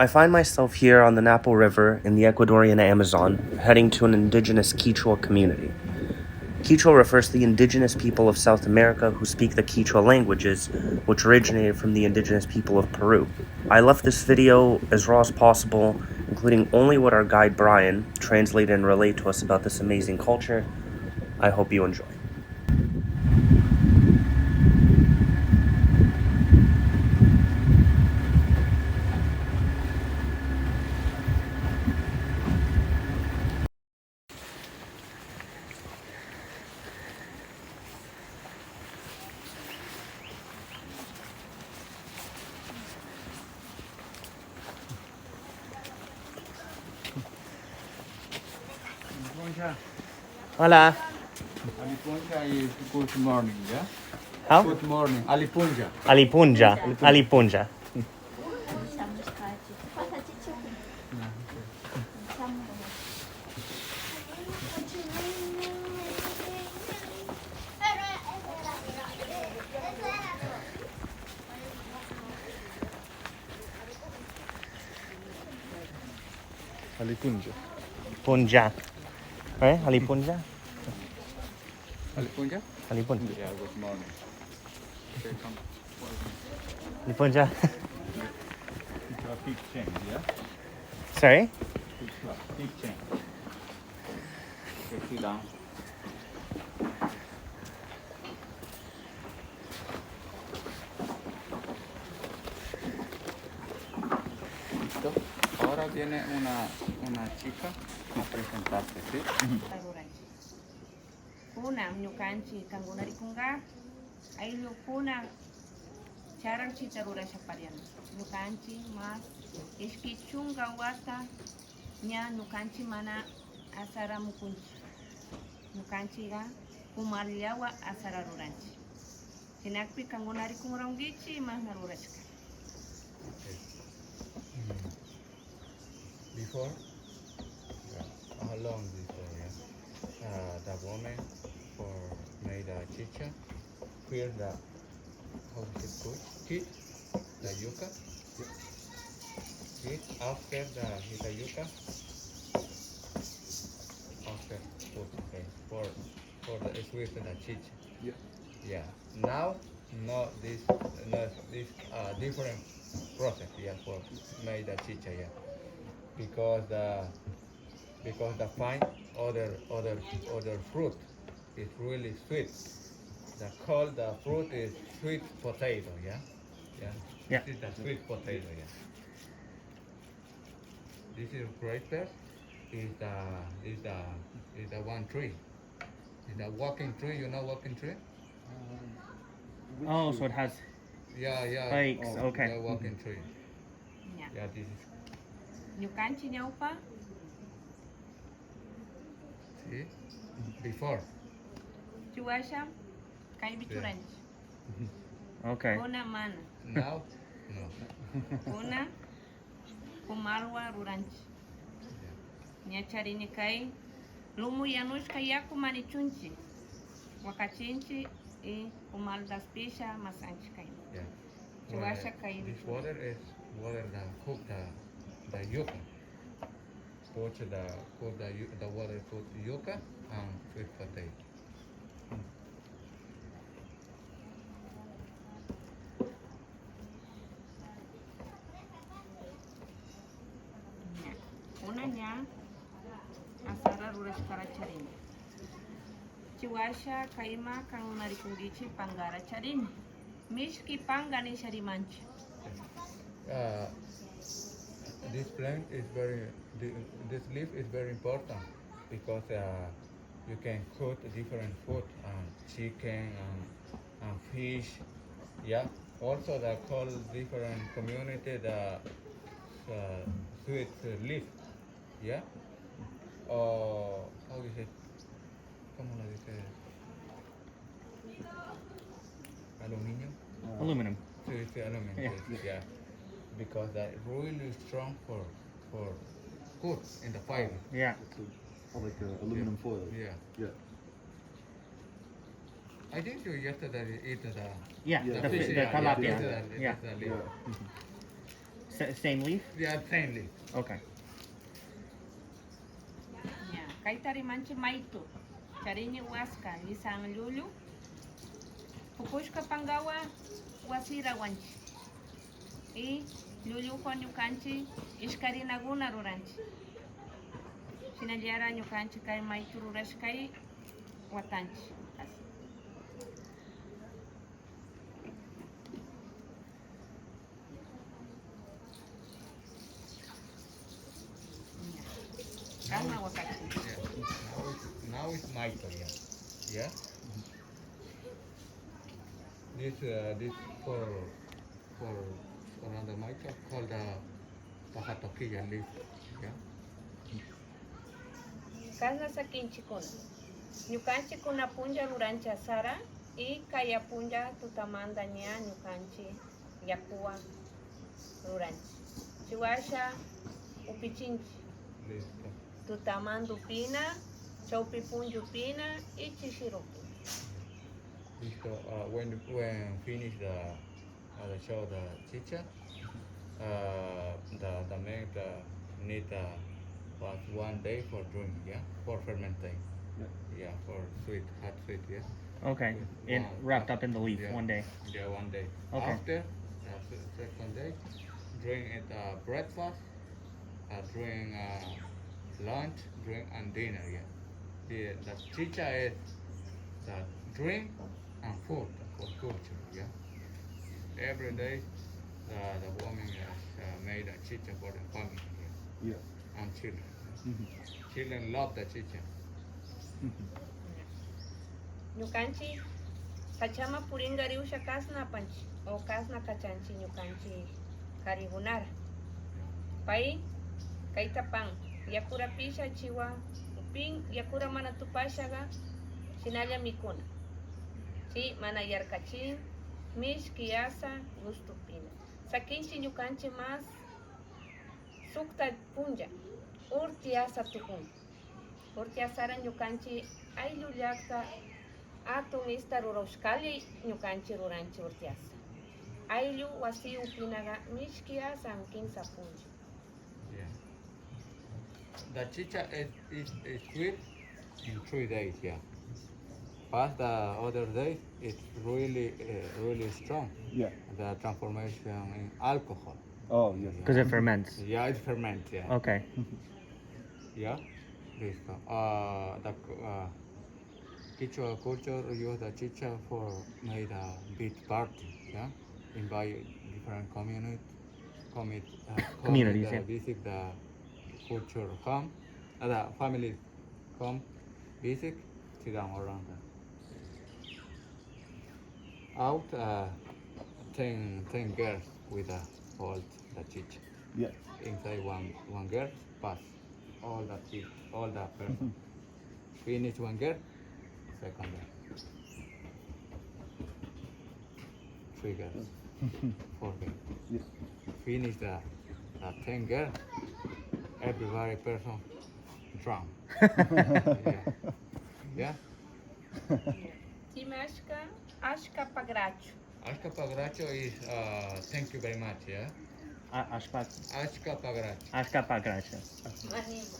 I find myself here on the Napo River in the Ecuadorian Amazon, heading to an indigenous Quechua community. Quechua refers to the indigenous people of South America who speak the Quechua languages, which originated from the indigenous people of Peru. I left this video as raw as possible, including only what our guide Brian translated and relayed to us about this amazing culture. I hope you enjoy. Hola. Alipunja is good morning, yeah? How? Good morning. Alipunja. Alipunja. Alipunja. Alipunja. Punja. Right? Alipunja? Alipunja? Alipunja. Yeah, good morning. Okay, come. Alipunja. Big change, yeah? Sorry? Big change. Okay, sit down. Listo. Ahora viene una chica a presentarte, ¿sí? Kuna mnyukanchi kangunari kunga ayo kuna charang chitarura shaparian mnyukanchi mas iski chunga wata nya mnyukanchi mana asara mukunchi mnyukanchi ga kumarliawa asara ruranchi sinakpi kangunari kunrangichi mas narurachka. Before, how long before, the woman made a chicha, clear the, how is it called? Kit, the yuca. Kit, after the yuca, after put, okay, for the sweet the chicha. Yeah. Yeah. Now, no this different process, yeah, for made the chicha, yeah. Because the fine other fruit is really sweet. The fruit is sweet potato, yeah? Yeah. This is the sweet potato, yeah. This is grapes is the one tree. Is the walking tree, you know walking tree? Oh, so it has Yeah. spikes, okay. The walking tree. Yeah. Yeah, this is Mnyukanchi nyaupa see? Before. chuasha kai bichuranchi okay. kuna mana Now no. kuna kumarwa ruranchi nyacharini kai lumu yanushka yaku manichunchi wakachinchi e kumal das pisha masanchi kai Yeah. chuasha kai This water is water that cook the yuca. Put the water put yuca and sweet potato. kuna nya asara rurashkara charini chiwasha kaima kang narikungichi pangara charini mishki pangani sharimanchi. This plant is this leaf is very important because you can cook different food, chicken and fish. Yeah. Also, they call different community the sweet leaf. Yeah. How is it? ¿Cómo lo dice? Aluminio. Aluminum. Sí, aluminum. Yeah. Because that really strong for good in the fiber. Yeah. Like aluminum foil. Yeah. I think you yesterday eat the Yeah, Yeah. the fish, the yeah, tilapia. yeah, Yeah. the leaf. Yeah. Same leaf? Yeah, same leaf. Okay. Ya, kay tari manchi maito. Charini waska, isang lulu. Pupushka pangawa, wasira wanchi. Y lulu kwa nyukanchi, ishkarina guna ruranchi. Sinaliara nyukanchi kay maito rurashkai, watanchi. Calma, wakati. Yeah. Now it's maito, yeah. Yeah. This for another maito called pajatoquilla leaf. Yeah. Kasna sa kinchikuna. Nyukanchi kuna punja ruranchi asara y kaya punja tutamanda nya nyukanchi yakuwa ruranchi. Chiwasha upichinchi. This, Tutamandu pina, chaupi punju pina y chishirupi. when finish the show the chicha, the milk need about 1 day for drink, yeah, for fermenting, yeah, for hot sweet, yeah. Okay. Wrapped up in the leaf Yeah. 1 day. Yeah, 1 day. Okay. After second day, drink it breakfast, drink lunch, drink and dinner. Yeah. The chicha is the drink and food for culture. Yeah. Every day, the woman has made a chicha for the family. Yeah. And children. Mhm. Children love the chicha. Nyukanchi, kachama puringa riusha kasna panchi, o kasna kachanchi nyukanchi karigunara. Pai, kaita pang, yakura pisha chiwa, uping, yakura mana tupashaga, sinaya mikuna. Si, mana yarkachin, mish kiasa, gusto pina. Sakinchi nyukanchi mas, sukta punja, urtiasa tukun. Urtiasara nyukanchi, aylu yakta, atun ista ruroshkali nyukanchi ruranchi urtiasa. Aylu wasi upinaga, mish kiasa ankin sapunja. Yeah. The chicha is sweet in 3 days, yeah. Past the other days, it's really strong. Yeah. The transformation in alcohol. Oh, yes. Because it ferments. Yeah, it ferments, yeah. Okay. Yeah. This, the Quechua culture use the chicha for made a big party, yeah. Invite different Communities, yeah. visit the culture home, the family come visit, sit down around them. Out 10 girls with hold the chicha. Yeah. Inside one girl pass all the person. Finish one girl, second girl. 3 girls, 4 girls. Yeah. Finish the 10 girl, every person drunk. Yeah. Timashka, ashka pagracho. Ashka pagracho is thank you very much, yeah. Ashka Ashka pagracho. Ashka pagracha. Anima.